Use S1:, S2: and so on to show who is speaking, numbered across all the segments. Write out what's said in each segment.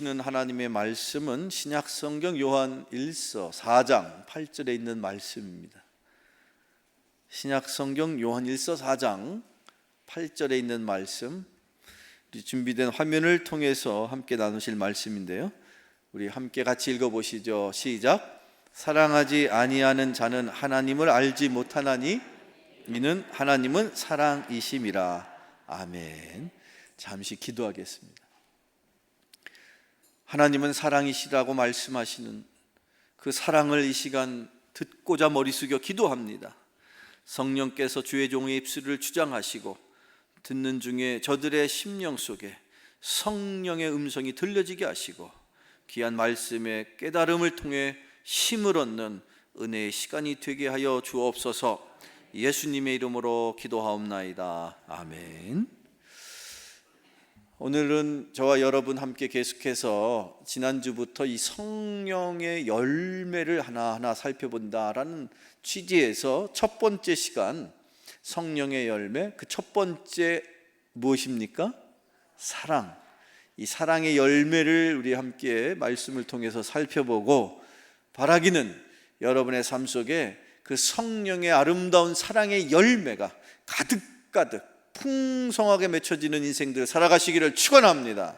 S1: 주시는 하나님의 말씀은 신약성경 요한 1서 4장 8절에 있는 말씀입니다. 신약성경 요한 1서 4장 8절에 있는 말씀, 우리 준비된 화면을 통해서 함께 나누실 말씀인데요, 우리 함께 같이 읽어보시죠. 시작. 사랑하지 아니하는 자는 하나님을 알지 못하나니 이는 하나님은 사랑이심이라. 아멘. 잠시 기도하겠습니다. 하나님은 사랑이시라고 말씀하시는 그 사랑을 이 시간 듣고자 머리 숙여 기도합니다. 성령께서 주의 종의 입술을 주장하시고 듣는 중에 저들의 심령 속에 성령의 음성이 들려지게 하시고 귀한 말씀의 깨달음을 통해 힘을 얻는 은혜의 시간이 되게 하여 주옵소서. 예수님의 이름으로 기도하옵나이다. 아멘. 오늘은 저와 여러분 함께 계속해서 지난주부터 이 성령의 열매를 하나하나 살펴본다라는 취지에서 첫 번째 시간, 성령의 열매, 그 첫 번째 무엇입니까? 사랑. 이 사랑의 열매를 우리 함께 말씀을 통해서 살펴보고, 바라기는 여러분의 삶 속에 그 성령의 아름다운 사랑의 열매가 가득가득 풍성하게 맺혀지는 인생들 살아가시기를 축원합니다.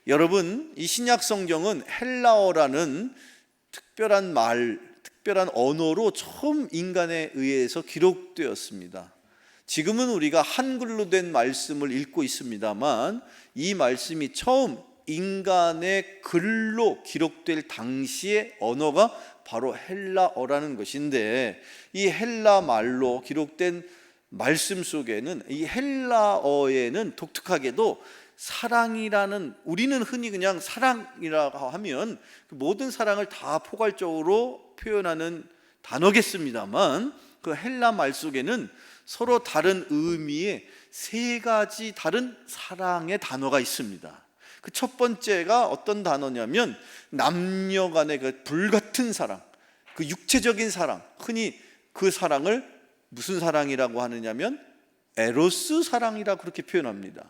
S1: 여러분, 이 신약 성경은 헬라어라는 특별한 말, 특별한 언어로 처음 인간에 의해서 기록되었습니다. 지금은 우리가 한글로 된 말씀을 읽고 있습니다만, 이 말씀이 처음 인간의 글로 기록될 당시의 언어가 바로 헬라어라는 것인데, 이 헬라 말로 기록된 말씀 속에는, 이 헬라어에는 독특하게도 사랑이라는, 우리는 흔히 그냥 사랑이라고 하면 모든 사랑을 다 포괄적으로 표현하는 단어겠습니다만, 그 헬라 말 속에는 서로 다른 의미의 세 가지 다른 사랑의 단어가 있습니다. 그 첫 번째가 어떤 단어냐면 남녀 간의 그 불같은 사랑, 그 육체적인 사랑, 흔히 그 사랑을 무슨 사랑이라고 하느냐면 에로스 사랑이라고 그렇게 표현합니다.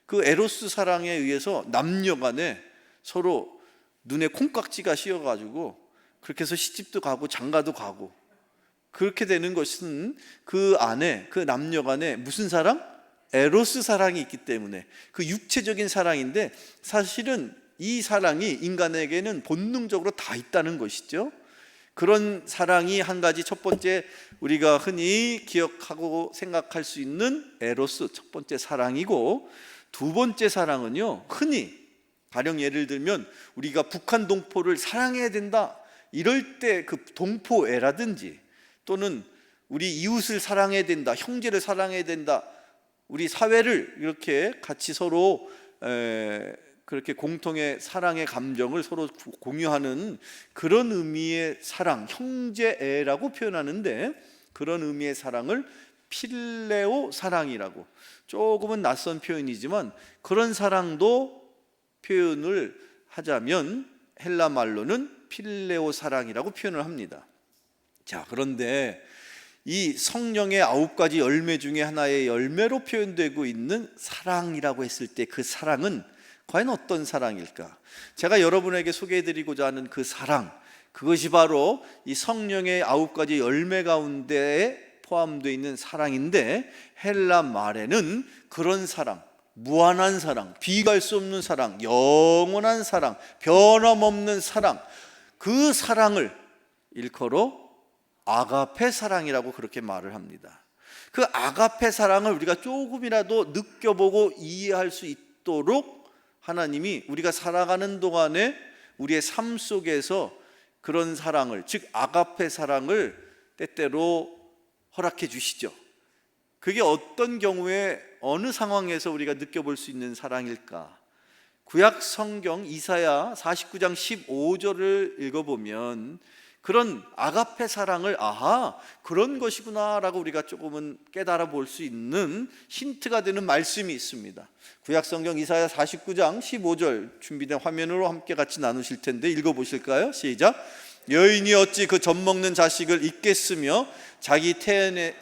S1: 그 에로스 사랑에 의해서 남녀 간에 서로 눈에 콩깍지가 씌어가지고 그렇게 해서 시집도 가고 장가도 가고 그렇게 되는 것은 그 안에, 그 남녀 간에 무슨 사랑? 에로스 사랑이 있기 때문에, 그 육체적인 사랑인데 사실은 이 사랑이 인간에게는 본능적으로 다 있다는 것이죠. 그런 사랑이 한 가지, 첫 번째 우리가 흔히 기억하고 생각할 수 있는 에로스, 첫 번째 사랑이고, 두 번째 사랑은요, 흔히 가령 예를 들면 우리가 북한 동포를 사랑해야 된다 이럴 때 그 동포애라든지, 또는 우리 이웃을 사랑해야 된다, 형제를 사랑해야 된다, 우리 사회를 이렇게 같이 서로 그렇게 공통의 사랑의 감정을 서로 공유하는 그런 의미의 사랑, 형제애라고 표현하는데, 그런 의미의 사랑을 필레오 사랑이라고, 조금은 낯선 표현이지만 그런 사랑도 표현을 하자면 헬라 말로는 필레오 사랑이라고 표현을 합니다. 자, 그런데 이 성령의 9가지 열매 중에 하나의 열매로 표현되고 있는 사랑이라고 했을 때, 그 사랑은 과연 어떤 사랑일까? 제가 여러분에게 소개해드리고자 하는 그 사랑, 그것이 바로 이 성령의 9가지 열매 가운데에 포함되어 있는 사랑인데, 헬라 말에는 그런 사랑, 무한한 사랑, 비교할 수 없는 사랑, 영원한 사랑, 변함없는 사랑, 그 사랑을 일컬어 아가페 사랑이라고 그렇게 말을 합니다. 그 아가페 사랑을 우리가 조금이라도 느껴보고 이해할 수 있도록 하나님이 우리가 살아가는 동안에 우리의 삶 속에서 그런 사랑을, 즉 아가페 사랑을 때때로 허락해 주시죠. 그게 어떤 경우에 어느 상황에서 우리가 느껴볼 수 있는 사랑일까? 구약 성경 이사야 49장 15절을 읽어보면 그런 아가페 사랑을, 아하, 그런 것이구나 라고 우리가 조금은 깨달아 볼 수 있는 힌트가 되는 말씀이 있습니다. 구약성경 이사야 49장 15절 준비된 화면으로 함께 같이 나누실 텐데 읽어보실까요? 시작. 여인이 어찌 그 젖먹는 자식을 잊겠으며 자기 태연의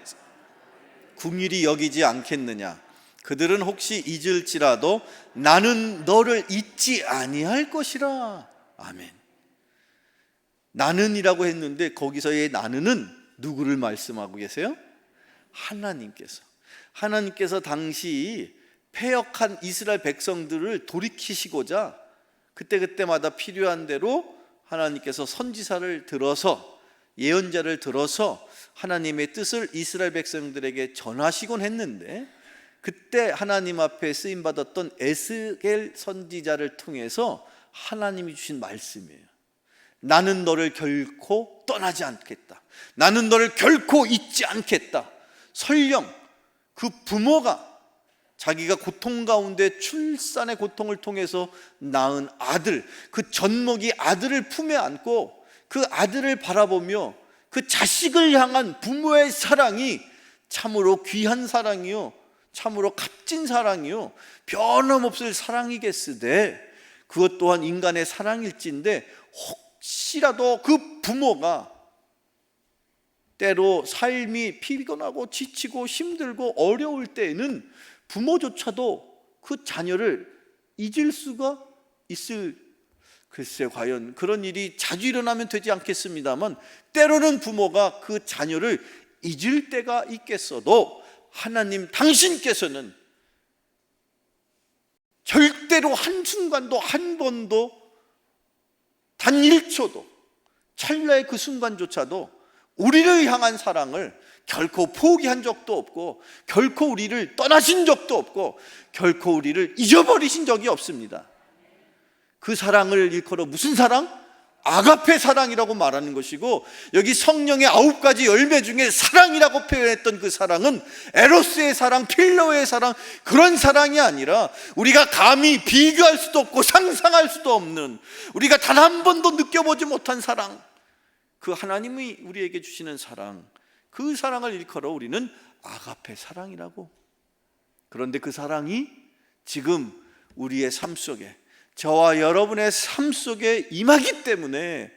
S1: 궁일이 여기지 않겠느냐. 그들은 혹시 잊을지라도 나는 너를 잊지 아니할 것이라. 아멘. 나는이라고 했는데 거기서의 나는은 누구를 말씀하고 계세요? 하나님께서 당시 패역한 이스라엘 백성들을 돌이키시고자 그때마다 필요한 대로 하나님께서 선지자를 들어서, 예언자를 들어서 하나님의 뜻을 이스라엘 백성들에게 전하시곤 했는데, 그때 하나님 앞에 쓰임받았던 에스겔 선지자를 통해서 하나님이 주신 말씀이에요. 나는 너를 결코 떠나지 않겠다. 나는 너를 결코 잊지 않겠다. 설령 그 부모가 자기가 고통 가운데 출산의 고통을 통해서 낳은 아들, 그 젖먹이 아들을 품에 안고 그 아들을 바라보며 그 자식을 향한 부모의 사랑이 참으로 귀한 사랑이요, 참으로 값진 사랑이요, 변함없을 사랑이겠으되 그것 또한 인간의 사랑일진데, 혹시라도 그 부모가 때로 삶이 피곤하고 지치고 힘들고 어려울 때에는 부모조차도 그 자녀를 잊을 수가 있을, 글쎄 과연 그런 일이 자주 일어나면 되지 않겠습니다만, 때로는 부모가 그 자녀를 잊을 때가 있겠어도 하나님 당신께서는 절대로 한순간도, 한 번도, 단 1초도, 찰나의 그 순간조차도 우리를 향한 사랑을 결코 포기한 적도 없고, 결코 우리를 떠나신 적도 없고, 결코 우리를 잊어버리신 적이 없습니다. 그 사랑을 일컬어 무슨 사랑? 아가페 사랑이라고 말하는 것이고, 여기 성령의 9가지 열매 중에 사랑이라고 표현했던 그 사랑은 에로스의 사랑, 필로의 사랑, 그런 사랑이 아니라 우리가 감히 비교할 수도 없고 상상할 수도 없는, 우리가 단 한 번도 느껴보지 못한 사랑, 그 하나님이 우리에게 주시는 사랑, 그 사랑을 일컬어 우리는 아가페 사랑이라고. 그런데 그 사랑이 지금 우리의 삶 속에, 저와 여러분의 삶 속에 임하기 때문에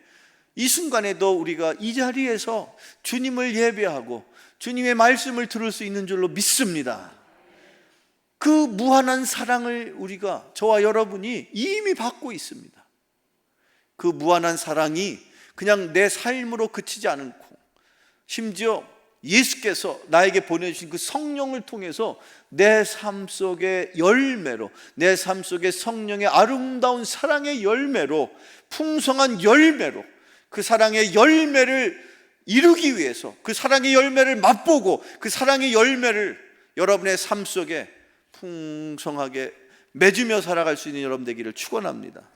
S1: 이 순간에도 우리가 이 자리에서 주님을 예배하고 주님의 말씀을 들을 수 있는 줄로 믿습니다. 그 무한한 사랑을 우리가, 저와 여러분이 이미 받고 있습니다. 그 무한한 사랑이 그냥 내 삶으로 그치지 않고, 심지어 예수께서 나에게 보내주신 그 성령을 통해서 내 삶 속의 열매로, 내 삶 속의 성령의 아름다운 사랑의 열매로, 풍성한 열매로, 그 사랑의 열매를 이루기 위해서, 그 사랑의 열매를 맛보고 그 사랑의 열매를 여러분의 삶 속에 풍성하게 맺으며 살아갈 수 있는 여러분 되기를 축원합니다.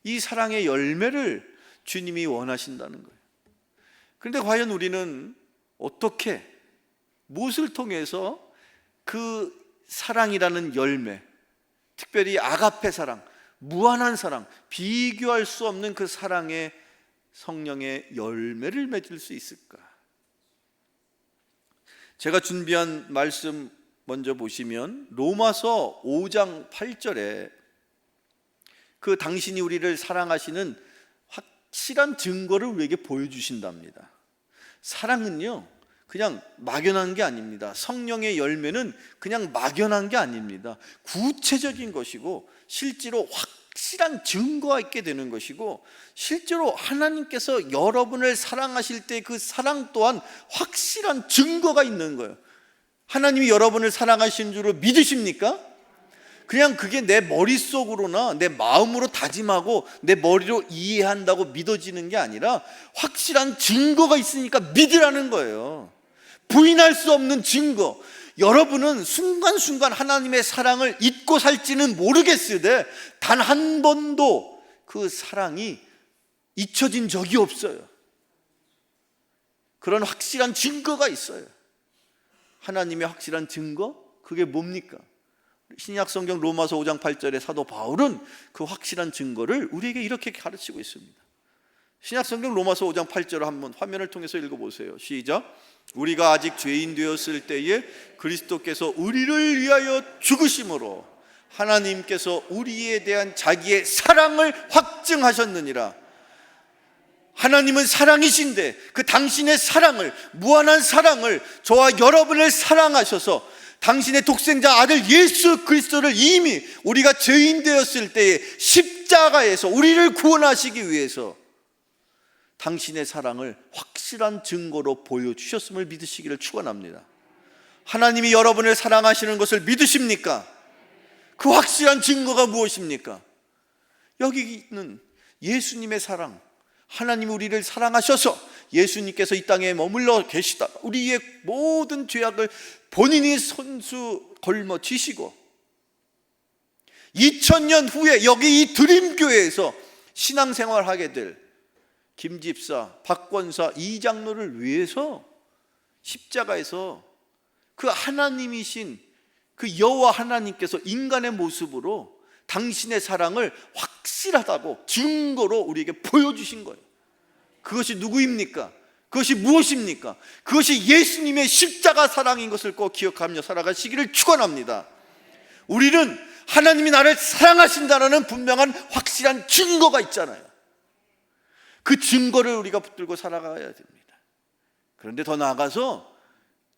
S1: 이 사랑의 열매를 주님이 원하신다는 거예요. 그런데 과연 우리는 어떻게, 무엇을 통해서 그 사랑이라는 열매, 특별히 아가페 사랑, 무한한 사랑, 비교할 수 없는 그 사랑의 성령의 열매를 맺을 수 있을까? 제가 준비한 말씀 먼저 보시면 로마서 5장 8절에 그 당신이 우리를 사랑하시는 확실한 증거를 우리에게 보여주신답니다. 사랑은요, 그냥 막연한 게 아닙니다. 성령의 열매는 그냥 막연한 게 아닙니다. 구체적인 것이고, 실제로 확실한 증거가 있게 되는 것이고, 실제로 하나님께서 여러분을 사랑하실 때 그 사랑 또한 확실한 증거가 있는 거예요. 하나님이 여러분을 사랑하시는 줄로 믿으십니까? 그냥 그게 내 머릿속으로나 내 마음으로 다짐하고 내 머리로 이해한다고 믿어지는 게 아니라 확실한 증거가 있으니까 믿으라는 거예요. 부인할 수 없는 증거. 여러분은 순간순간 하나님의 사랑을 잊고 살지는 모르겠으되 단 한 번도 그 사랑이 잊혀진 적이 없어요. 그런 확실한 증거가 있어요. 하나님의 확실한 증거? 그게 뭡니까? 신약 성경 로마서 5장 8절에 사도 바울은 그 확실한 증거를 우리에게 이렇게 가르치고 있습니다. 신약 성경 로마서 5장 8절을 한번 화면을 통해서 읽어보세요. 시작. 우리가 아직 죄인 되었을 때에 그리스도께서 우리를 위하여 죽으심으로 하나님께서 우리에 대한 자기의 사랑을 확증하셨느니라. 하나님은 사랑이신데 그 당신의 사랑을, 무한한 사랑을, 저와 여러분을 사랑하셔서 당신의 독생자 아들 예수 그리스도를 이미 우리가 죄인 되었을 때에 십자가에서 우리를 구원하시기 위해서 당신의 사랑을 확실한 증거로 보여주셨음을 믿으시기를 축원합니다. 하나님이 여러분을 사랑하시는 것을 믿으십니까? 그 확실한 증거가 무엇입니까? 여기 있는 예수님의 사랑, 하나님이 우리를 사랑하셔서 예수님께서 이 땅에 머물러 계시다 우리의 모든 죄악을 본인이 손수 걸머 지시고 2000년 후에 여기 이 드림교회에서 신앙생활하게 될 김집사, 박권사, 이장로를 위해서 십자가에서 그 하나님이신 그 여호와 하나님께서 인간의 모습으로 당신의 사랑을 확실하다고 증거로 우리에게 보여주신 거예요. 그것이 누구입니까? 그것이 무엇입니까? 그것이 예수님의 십자가 사랑인 것을 꼭 기억하며 살아가시기를 축원합니다. 우리는 하나님이 나를 사랑하신다는 분명한 확실한 증거가 있잖아요. 그 증거를 우리가 붙들고 살아가야 됩니다. 그런데 더 나아가서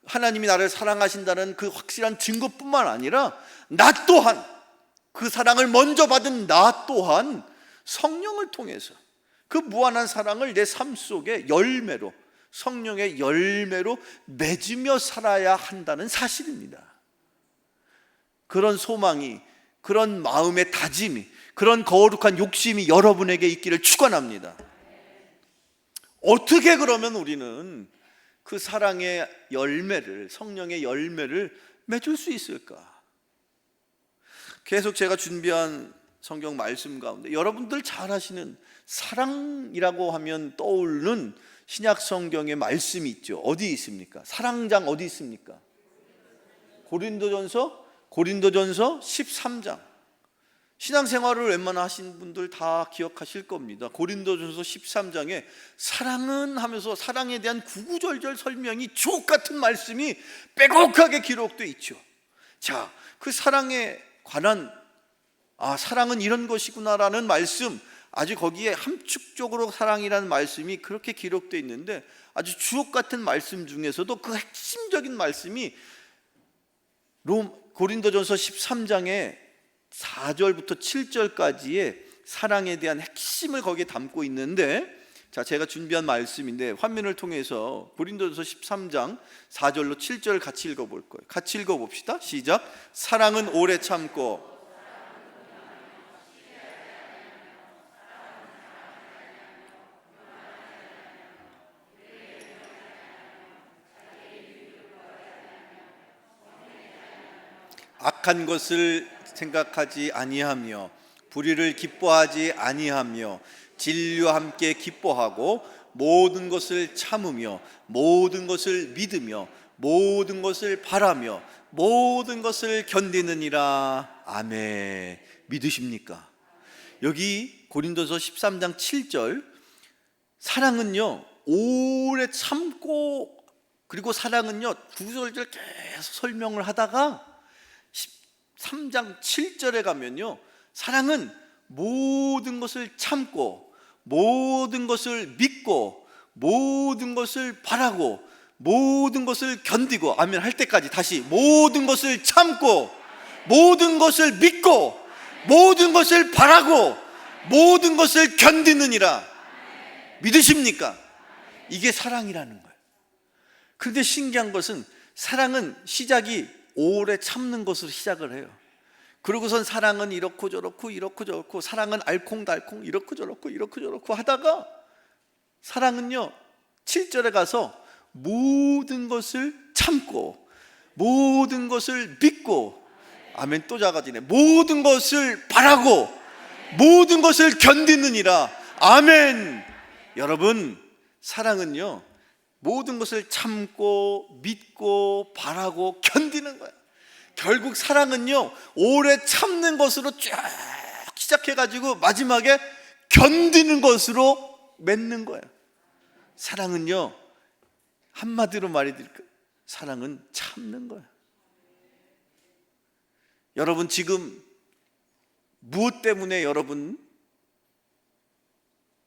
S1: 하나님이 나를 사랑하신다는 그 확실한 증거뿐만 아니라 나 또한, 그 사랑을 먼저 받은 나 또한 성령을 통해서 그 무한한 사랑을 내 삶 속에 열매로, 성령의 열매로 맺으며 살아야 한다는 사실입니다. 그런 소망이, 그런 마음의 다짐이, 그런 거룩한 욕심이 여러분에게 있기를 축원합니다. 어떻게 그러면 우리는 그 사랑의 열매를, 성령의 열매를 맺을 수 있을까? 계속 제가 준비한 성경 말씀 가운데 여러분들 잘 아시는 사랑이라고 하면 떠오르는 신약 성경의 말씀이 있죠. 어디 있습니까? 사랑장 어디 있습니까? 고린도전서 13장. 신앙생활을 웬만한 하신 분들 다 기억하실 겁니다. 고린도전서 13장에 사랑은 하면서 사랑에 대한 구구절절 설명이 주옥 같은 말씀이 빼곡하게 기록되어 있죠. 자, 그 사랑에 관한 사랑은 이런 것이구나라는 말씀, 아주 거기에 함축적으로 사랑이라는 말씀이 그렇게 기록되어 있는데 아주 주옥 같은 말씀 중에서도 그 핵심적인 말씀이 고린도전서 13장에 4절부터 7절까지의 사랑에 대한 핵심을 거기에 담고 있는데, 자, 제가 준비한 말씀인데 화면을 통해서 고린도전서 13장 4절로 7절 같이 읽어볼 거예요. 같이 읽어봅시다. 시작. 사랑은 오래 참고 악한 것을 생각하지 아니하며 불의를 기뻐하지 아니하며 진리와 함께 기뻐하고 모든 것을 참으며 모든 것을 믿으며 모든 것을 바라며 모든 것을 견디느니라. 아멘. 믿으십니까? 여기 고린도서 13장 7절, 사랑은요 오래 참고, 그리고 사랑은요 구절절 계속 설명을 하다가 13장 7절에 가면요, 사랑은 모든 것을 참고 모든 것을 믿고 모든 것을 바라고 모든 것을 견디고, 아멘 할 때까지 다시 모든 것을 참고 모든 것을 믿고 모든 것을 바라고 모든 것을 견디느니라. 믿으십니까? 이게 사랑이라는 거예요. 그런데 신기한 것은 사랑은 시작이 오래 참는 것으로 시작을 해요. 그러고선 사랑은 이렇고 저렇고 이렇고 저렇고, 사랑은 알콩달콩 이렇고 저렇고 이렇고 저렇고 하다가 사랑은요 7절에 가서 모든 것을 참고 모든 것을 믿고, 아멘 또 작아지네, 모든 것을 바라고 모든 것을 견디느니라. 아멘. 여러분, 사랑은요 모든 것을 참고 믿고 바라고 견디는 거예요. 결국 사랑은요 오래 참는 것으로 쫙 시작해가지고 마지막에 견디는 것으로 맺는 거예요. 사랑은요 한마디로 말해드릴까요? 사랑은 참는 거예요. 여러분 지금 무엇 때문에 여러분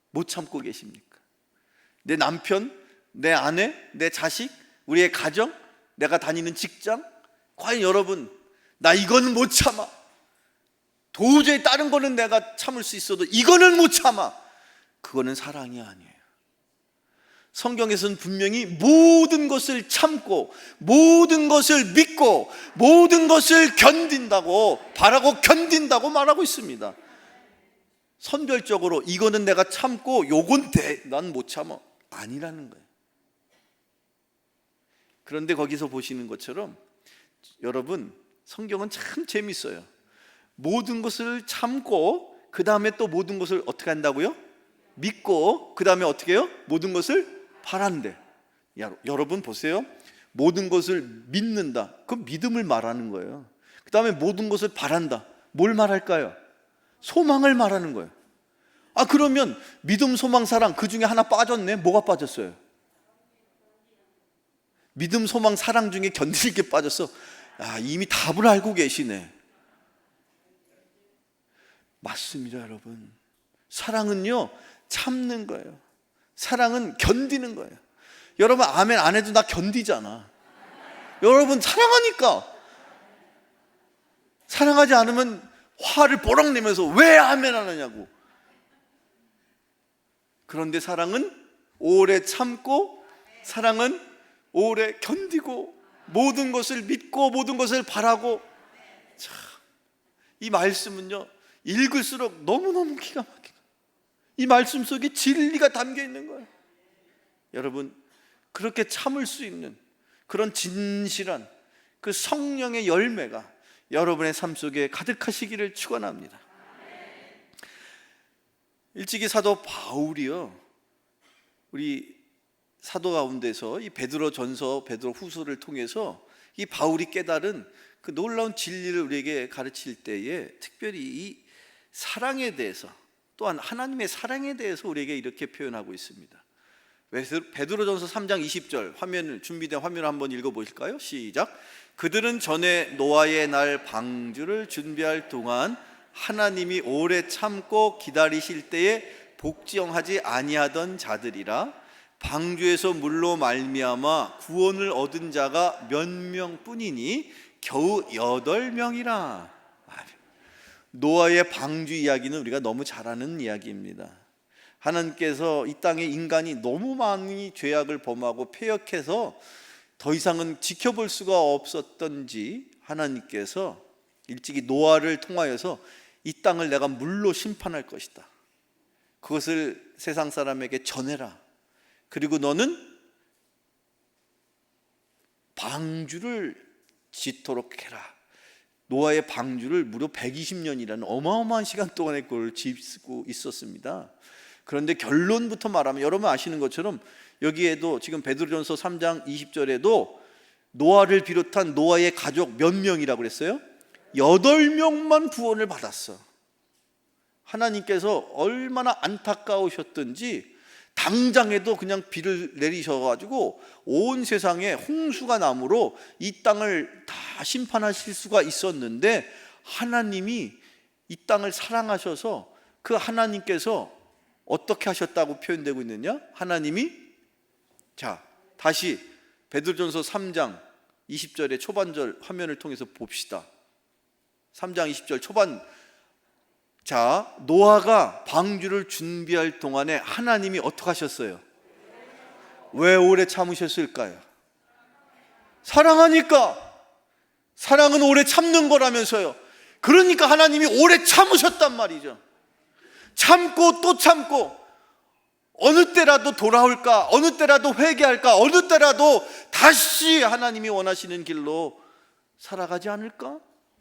S1: 못 참고 계십니까? 내 남편, 내 아내, 내 자식, 우리의 가정, 내가 다니는 직장, 과연 여러분, 나 이거는 못 참아, 도저히 다른 거는 내가 참을 수 있어도 이거는 못 참아, 그거는 사랑이 아니에요. 성경에서는 분명히 모든 것을 참고 모든 것을 믿고 모든 것을 견딘다고, 바라고 견딘다고 말하고 있습니다. 선별적으로 이거는 내가 참고 요건 난 못 참아, 아니라는 거예요. 그런데 거기서 보시는 것처럼 여러분, 성경은 참 재밌어요. 모든 것을 참고 그 다음에 또 모든 것을 어떻게 한다고요? 믿고 그 다음에 어떻게 해요? 모든 것을 바란대. 여러분 보세요. 모든 것을 믿는다, 그 믿음을 말하는 거예요. 그 다음에 모든 것을 바란다, 뭘 말할까요? 소망을 말하는 거예요. 그러면 믿음, 소망, 사랑, 그 중에 하나 빠졌네. 뭐가 빠졌어요? 믿음, 소망, 사랑 중에 견디는 게 빠졌어. 이미 답을 알고 계시네. 맞습니다, 여러분. 사랑은요, 참는 거예요. 사랑은 견디는 거예요. 여러분, 아멘 안 해도 나 견디잖아. 여러분, 사랑하니까. 사랑하지 않으면 화를 보락 내면서 왜 아멘 안 하냐고. 그런데 사랑은 오래 참고, 사랑은 오래 견디고, 모든 것을 믿고 모든 것을 바라고. 참, 이 말씀은요, 읽을수록 너무너무 기가 막혀요. 이 말씀 속에 진리가 담겨 있는 거예요. 여러분, 그렇게 참을 수 있는 그런 진실한 그 성령의 열매가 여러분의 삶 속에 가득하시기를 축원합니다. 일찍이 사도 바울이요, 우리 사도 가운데서 이 베드로전서, 베드로후서를 통해서 이 바울이 깨달은 그 놀라운 진리를 우리에게 가르칠 때에 특별히 이 사랑에 대해서, 또한 하나님의 사랑에 대해서 우리에게 이렇게 표현하고 있습니다. 베드로전서 3장 20절, 준비된 화면을 한번 읽어보실까요? 시작. 그들은 전에 노아의 날 방주를 준비할 동안 하나님이 오래 참고 기다리실 때에 복지영하지 아니하던 자들이라. 방주에서 물로 말미암아 구원을 얻은 자가 몇 명뿐이니 겨우 8명이라. 노아의 방주 이야기는 우리가 너무 잘 아는 이야기입니다. 하나님께서 이 땅에 인간이 너무 많이 죄악을 범하고 패역해서 더 이상은 지켜볼 수가 없었던지 하나님께서 일찍이 노아를 통하여서 이 땅을 내가 물로 심판할 것이다, 그것을 세상 사람에게 전해라, 그리고 너는 방주를 짓도록 해라. 노아의 방주를 무려 120년이라는 어마어마한 시간 동안에 그걸 짓고 있었습니다. 그런데 결론부터 말하면 여러분 아시는 것처럼 여기에도 지금 베드로전서 3장 20절에도 노아를 비롯한 노아의 가족 몇 명이라고 그랬어요? 8명만 구원을 받았어. 하나님께서 얼마나 안타까우셨던지 당장에도 그냥 비를 내리셔가지고 온 세상에 홍수가 나므로 이 땅을 다 심판하실 수가 있었는데, 하나님이 이 땅을 사랑하셔서 그 하나님께서 어떻게 하셨다고 표현되고 있느냐? 하나님이, 자 다시 베드로전서 3장 20절의 초반절 화면을 통해서 봅시다. 3장 20절 초반. 자, 노아가 방주를 준비할 동안에 하나님이 어떻게 하셨어요? 왜 오래 참으셨을까요? 사랑하니까. 사랑은 오래 참는 거라면서요. 그러니까 하나님이 오래 참으셨단 말이죠. 참고 또 참고, 어느 때라도 돌아올까, 어느 때라도 회개할까, 어느 때라도 다시 하나님이 원하시는 길로 살아가지 않을까?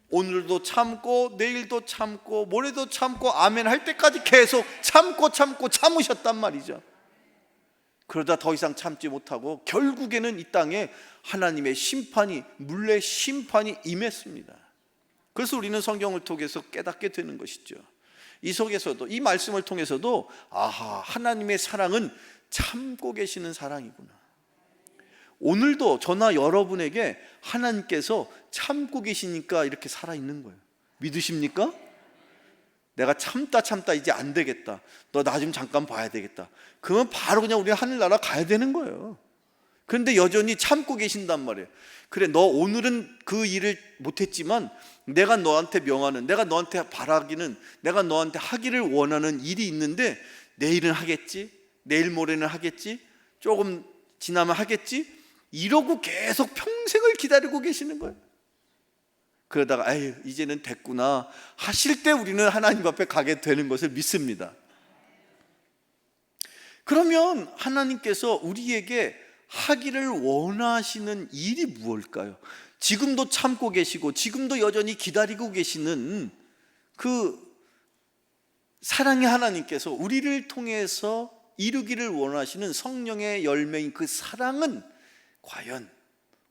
S1: 오늘도 참고 내일도 참고 모레도 참고 아멘 할 때까지 계속 참고 참으셨단 말이죠. 그러다 더 이상 참지 못하고 결국에는 이 땅에 하나님의 심판이, 물레 심판이 임했습니다. 그래서 우리는 성경을 통해서 깨닫게 되는 것이죠. 이 속에서도, 이 말씀을 통해서도 하나님의 사랑은 참고 계시는 사랑이구나. 오늘도 저나 여러분에게 하나님께서 참고 계시니까 이렇게 살아있는 거예요. 믿으십니까? 내가 참다 이제 안 되겠다, 너 나 좀 잠깐 봐야 되겠다, 그러면 바로 그냥 우리 하늘나라 가야 되는 거예요. 그런데 여전히 참고 계신단 말이에요. 그래, 너 오늘은 그 일을 못했지만 내가 너한테 명하는, 내가 너한테 바라기는, 내가 너한테 하기를 원하는 일이 있는데 내일은 하겠지? 내일 모레는 하겠지? 조금 지나면 하겠지? 이러고 계속 평생을 기다리고 계시는 거예요. 그러다가 아유 이제는 됐구나 하실 때 우리는 하나님 앞에 가게 되는 것을 믿습니다. 그러면 하나님께서 우리에게 하기를 원하시는 일이 무엇일까요? 지금도 참고 계시고 지금도 여전히 기다리고 계시는 그 사랑의 하나님께서 우리를 통해서 이루기를 원하시는 성령의 열매인 그 사랑은 과연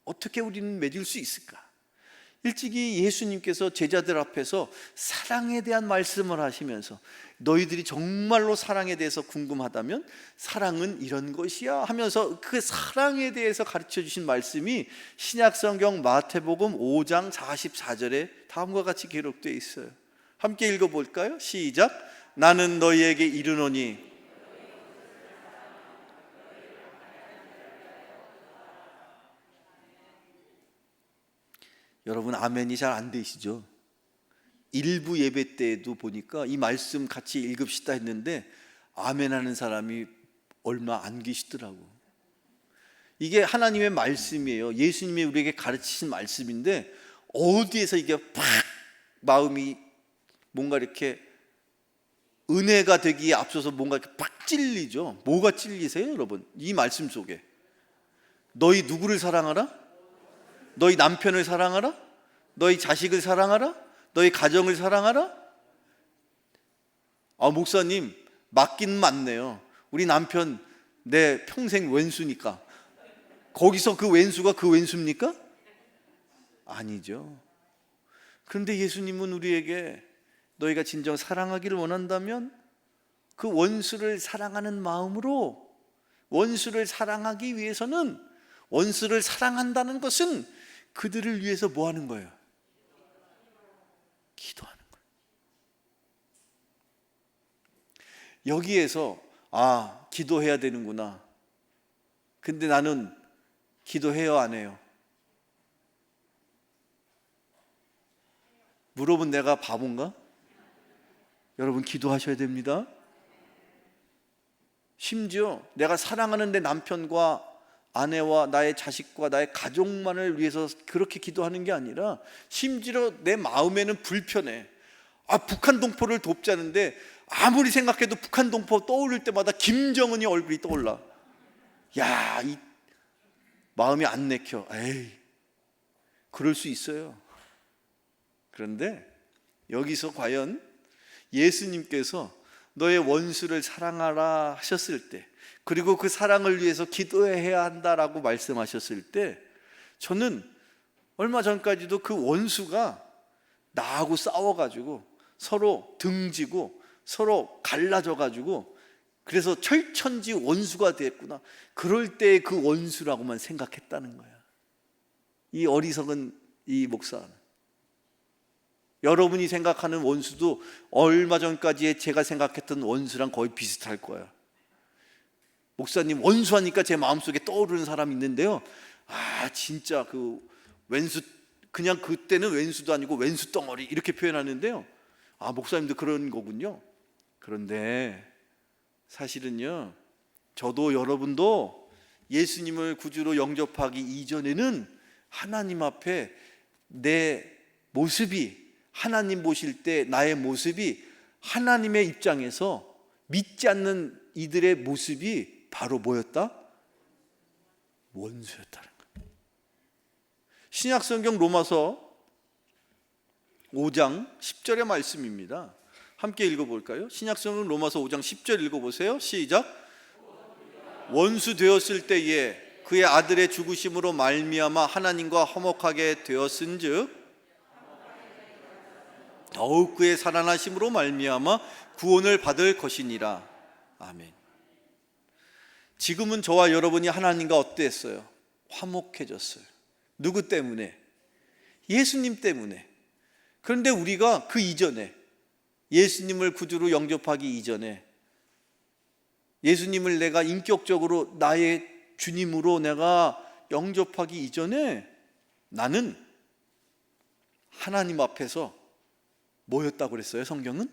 S1: 어떻게 우리는 맺을 수 있을까? 일찍이 예수님께서 제자들 앞에서 사랑에 대한 말씀을 하시면서 너희들이 정말로 사랑에 대해서 궁금하다면 사랑은 이런 것이야 하면서 그 사랑에 대해서 가르쳐 주신 말씀이 신약성경 마태복음 5장 44절에 다음과 같이 기록되어 있어요. 함께 읽어볼까요? 시작. 나는 너희에게 이르노니 여러분 아멘이 잘 안 되시죠? 일부 예배 때에도 보니까 이 말씀 같이 읽읍시다 했는데 아멘 하는 사람이 얼마 안 계시더라고. 이게 하나님의 말씀이에요. 예수님이 우리에게 가르치신 말씀인데 어디에서 이게 팍 마음이 뭔가 이렇게 은혜가 되기에 앞서서 뭔가 이렇게 팍 찔리죠. 뭐가 찔리세요 여러분? 이 말씀 속에 너희 누구를 사랑하라? 너희 남편을 사랑하라? 너희 자식을 사랑하라? 너희 가정을 사랑하라? 아 목사님 맞긴 맞네요. 우리 남편 내 평생 왼수니까. 거기서 그 왼수가 그 왼수입니까? 아니죠. 그런데 예수님은 우리에게 너희가 진정 사랑하기를 원한다면 그 원수를 사랑하는 마음으로, 원수를 사랑하기 위해서는, 원수를 사랑한다는 것은 그들을 위해서 뭐 하는 거예요? 기도하는 거예요. 여기에서 아 기도해야 되는구나. 근데 나는 기도해요 안 해요? 물어본 내가 바본가? 여러분 기도하셔야 됩니다. 심지어 내가 사랑하는 내 남편과 아내와 나의 자식과 나의 가족만을 위해서 그렇게 기도하는 게 아니라 심지어 내 마음에는 불편해. 아 북한 동포를 돕자는데 아무리 생각해도 북한 동포 떠오를 때마다 김정은이 얼굴이 떠올라. 야, 이 마음이 안 내켜. 에이, 그럴 수 있어요. 그런데 여기서 과연 예수님께서 너의 원수를 사랑하라 하셨을 때, 그리고 그 사랑을 위해서 기도해야 한다라고 말씀하셨을 때, 저는 얼마 전까지도 그 원수가 나하고 싸워가지고 서로 등지고 서로 갈라져가지고 그래서 철천지 원수가 됐구나, 그럴 때 그 원수라고만 생각했다는 거야. 이 어리석은 이 목사는 여러분이 생각하는 원수도 얼마 전까지의 제가 생각했던 원수랑 거의 비슷할 거야. 목사님 원수하니까 제 마음속에 떠오르는 사람이 있는데요, 아 진짜 그 왼수, 그냥 그때는 왼수도 아니고 왼수 덩어리 이렇게 표현하는데요, 아 목사님도 그런 거군요. 그런데 사실은요, 저도 여러분도 예수님을 구주로 영접하기 이전에는 하나님 앞에 내 모습이, 하나님 보실 때 나의 모습이 하나님의 입장에서 믿지 않는 이들의 모습이 바로 뭐였다? 원수였다는 거예요. 신약성경 로마서 5장 10절의 말씀입니다. 함께 읽어볼까요? 신약성경 로마서 5장 10절 읽어보세요. 시작. 원수 되었을 때에 그의 아들의 죽으심으로 말미암아 하나님과 화목하게 되었은즉 더욱 그의 살아나심으로 말미암아 구원을 받을 것이니라. 아멘. 지금은 저와 여러분이 하나님과 어땠어요? 화목해졌어요. 누구 때문에? 예수님 때문에. 그런데 우리가 그 이전에, 예수님을 구주로 영접하기 이전에, 예수님을 내가 인격적으로 나의 주님으로 내가 영접하기 이전에 나는 하나님 앞에서 뭐였다고 그랬어요? 성경은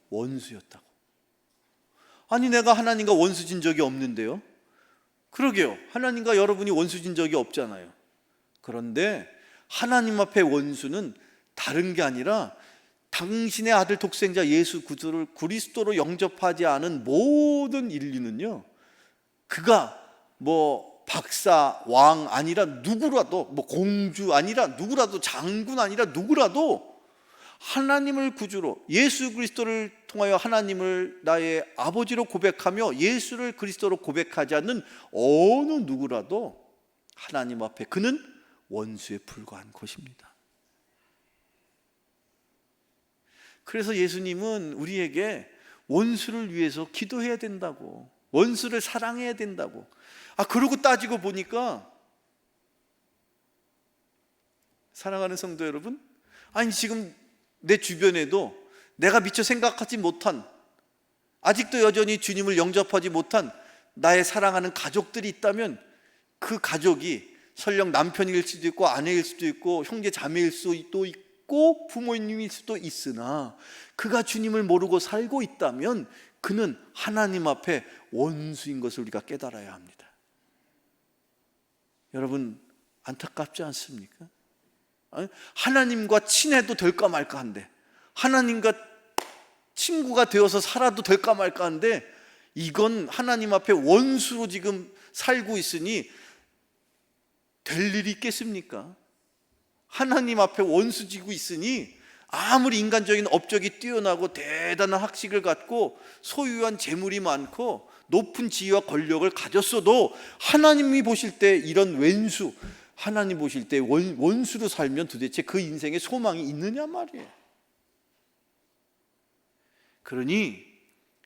S1: 원수였다고. 아니, 내가 하나님과 원수진 적이 없는데요. 그러게요. 하나님과 여러분이 원수진 적이 없잖아요. 그런데 하나님 앞에 원수는 다른 게 아니라 당신의 아들 독생자 예수 그리스도로 영접하지 않은 모든 인류는요, 그가 뭐 박사, 왕 아니라 누구라도, 뭐 공주 아니라 누구라도, 장군 아니라 누구라도 하나님을 구주로, 예수 그리스도를 통하여 하나님을 나의 아버지로 고백하며 예수를 그리스도로 고백하지 않는 어느 누구라도 하나님 앞에 그는 원수에 불과한 것입니다. 그래서 예수님은 우리에게 원수를 위해서 기도해야 된다고, 원수를 사랑해야 된다고. 그러고 따지고 보니까, 사랑하는 성도 여러분, 아니 지금 내 주변에도 내가 미처 생각하지 못한, 아직도 여전히 주님을 영접하지 못한 나의 사랑하는 가족들이 있다면, 그 가족이 설령 남편일 수도 있고 아내일 수도 있고 형제 자매일 수도 있고 부모님일 수도 있으나, 그가 주님을 모르고 살고 있다면 그는 하나님 앞에 원수인 것을 우리가 깨달아야 합니다. 여러분, 안타깝지 않습니까? 하나님과 친해도 될까 말까 한데, 하나님과 친구가 되어서 살아도 될까 말까 한데, 이건 하나님 앞에 원수로 지금 살고 있으니 될 일이 있겠습니까? 하나님 앞에 원수 지고 있으니 아무리 인간적인 업적이 뛰어나고 대단한 학식을 갖고 소유한 재물이 많고 높은 지위와 권력을 가졌어도 하나님이 보실 때 이런 왼수, 하나님 보실 때 원수로 살면 도대체 그 인생에 소망이 있느냐 말이에요. 그러니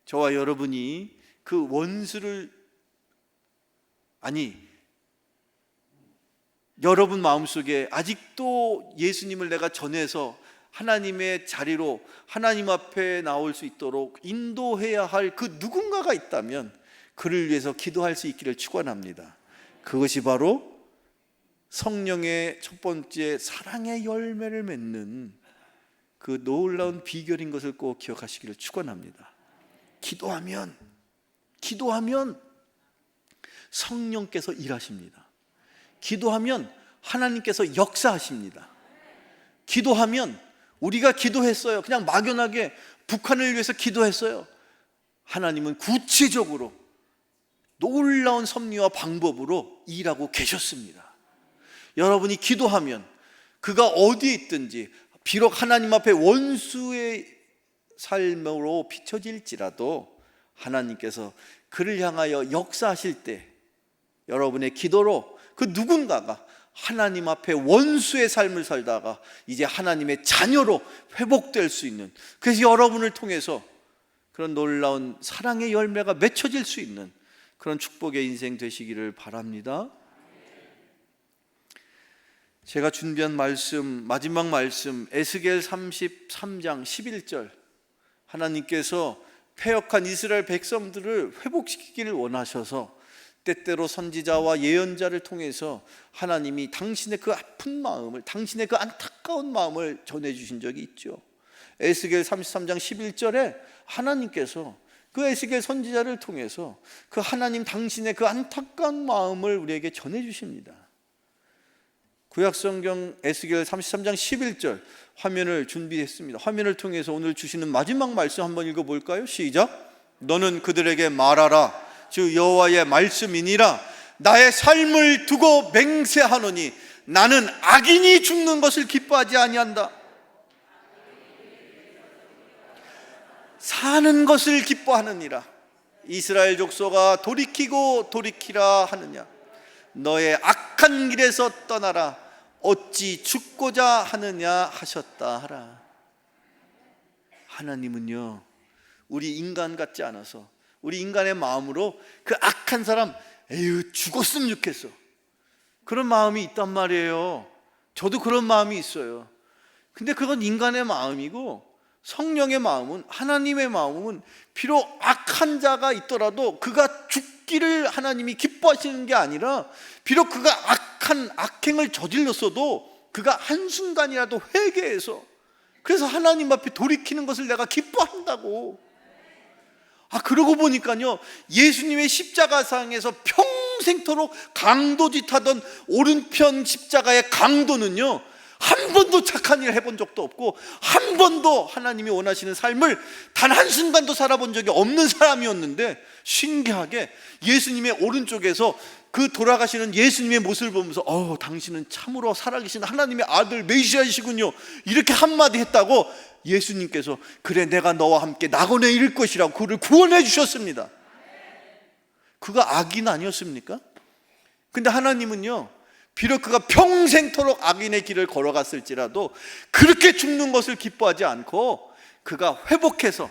S1: 저와 여러분이 그 원수를, 여러분 마음속에 아직도 예수님을 내가 전해서 하나님의 자리로, 하나님 앞에 나올 수 있도록 인도해야 할 그 누군가가 있다면 그를 위해서 기도할 수 있기를 축원합니다. 그것이 바로 성령의 첫 번째 사랑의 열매를 맺는 그 놀라운 비결인 것을 꼭 기억하시기를 축원합니다. 기도하면 성령께서 일하십니다. 기도하면 하나님께서 역사하십니다. 기도하면, 우리가 기도했어요, 그냥 막연하게 북한을 위해서 기도했어요, 하나님은 구체적으로 놀라운 섭리와 방법으로 일하고 계셨습니다. 여러분이 기도하면 그가 어디에 있든지, 비록 하나님 앞에 원수의 삶으로 비춰질지라도 하나님께서 그를 향하여 역사하실 때, 여러분의 기도로 그 누군가가 하나님 앞에 원수의 삶을 살다가 이제 하나님의 자녀로 회복될 수 있는, 그래서 여러분을 통해서 그런 놀라운 사랑의 열매가 맺혀질 수 있는 그런 축복의 인생 되시기를 바랍니다. 제가 준비한 말씀, 마지막 말씀, 에스겔 33장 11절, 하나님께서 패역한 이스라엘 백성들을 회복시키기를 원하셔서 때때로 선지자와 예언자를 통해서 하나님이 당신의 그 아픈 마음을, 당신의 그 안타까운 마음을 전해주신 적이 있죠. 에스겔 33장 11절에 하나님께서 그 에스겔 선지자를 통해서 그 하나님 당신의 그 안타까운 마음을 우리에게 전해주십니다. 구약성경 에스겔 33장 11절 화면을 준비했습니다. 화면을 통해서 오늘 주시는 마지막 말씀 한번 읽어볼까요? 시작. 너는 그들에게 말하라. 주 여호와의 말씀이니라. 나의 삶을 두고 맹세하노니 나는 악인이 죽는 것을 기뻐하지 아니한다. 사는 것을 기뻐하느니라. 이스라엘 족속아 돌이키고 돌이키라 하느냐. 너의 악한 길에서 떠나라. 어찌 죽고자 하느냐 하셨다 하라. 하나님은요, 우리 인간 같지 않아서, 우리 인간의 마음으로 그 악한 사람, 에휴 죽었으면 좋겠어, 그런 마음이 있단 말이에요. 저도 그런 마음이 있어요. 근데 그건 인간의 마음이고, 성령의 마음은, 하나님의 마음은 비록 악한 자가 있더라도 그가 죽기 죽기를 하나님이 기뻐하시는 게 아니라, 비록 그가 악행을 저질렀어도 그가 한순간이라도 회개해서, 그래서 하나님 앞에 돌이키는 것을 내가 기뻐한다고. 그러고 보니까요, 예수님의 십자가상에서 평생토록 강도짓하던 오른편 십자가의 강도는요, 한 번도 착한 일 해본 적도 없고, 한 번도 하나님이 원하시는 삶을 단 한순간도 살아본 적이 없는 사람이었는데, 신기하게 예수님의 오른쪽에서 그 돌아가시는 예수님의 모습을 보면서 당신은 참으로 살아계신 하나님의 아들 메시아이시군요, 이렇게 한마디 했다고 예수님께서 그래 내가 너와 함께 낙원에 이를 것이라고 그를 구원해 주셨습니다. 그가 악인 아니었습니까? 근데 하나님은요, 비록 그가 평생토록 악인의 길을 걸어갔을지라도 그렇게 죽는 것을 기뻐하지 않고 그가 회복해서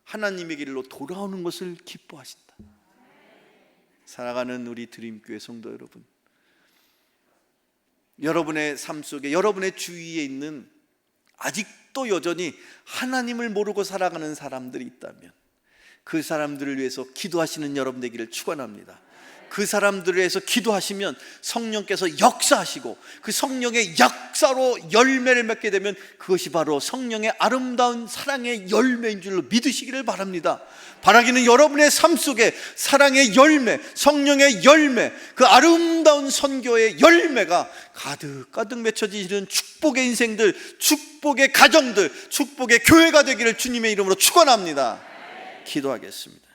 S1: 하나님의 길로 돌아오는 것을 기뻐하신다. 사랑하는 우리 드림교회 성도 여러분, 여러분의 삶 속에, 여러분의 주위에 있는 아직도 여전히 하나님을 모르고 살아가는 사람들이 있다면 그 사람들을 위해서 기도하시는 여러분 되기를 축원합니다. 그 사람들을 위해서 기도하시면 성령께서 역사하시고 그 성령의 역사로 열매를 맺게 되면 그것이 바로 성령의 아름다운 사랑의 열매인 줄로 믿으시기를 바랍니다. 바라기는 여러분의 삶 속에 사랑의 열매, 성령의 열매, 그 아름다운 선교의 열매가 가득가득 맺혀지는 축복의 인생들, 축복의 가정들, 축복의 교회가 되기를 주님의 이름으로 축원합니다. 기도하겠습니다.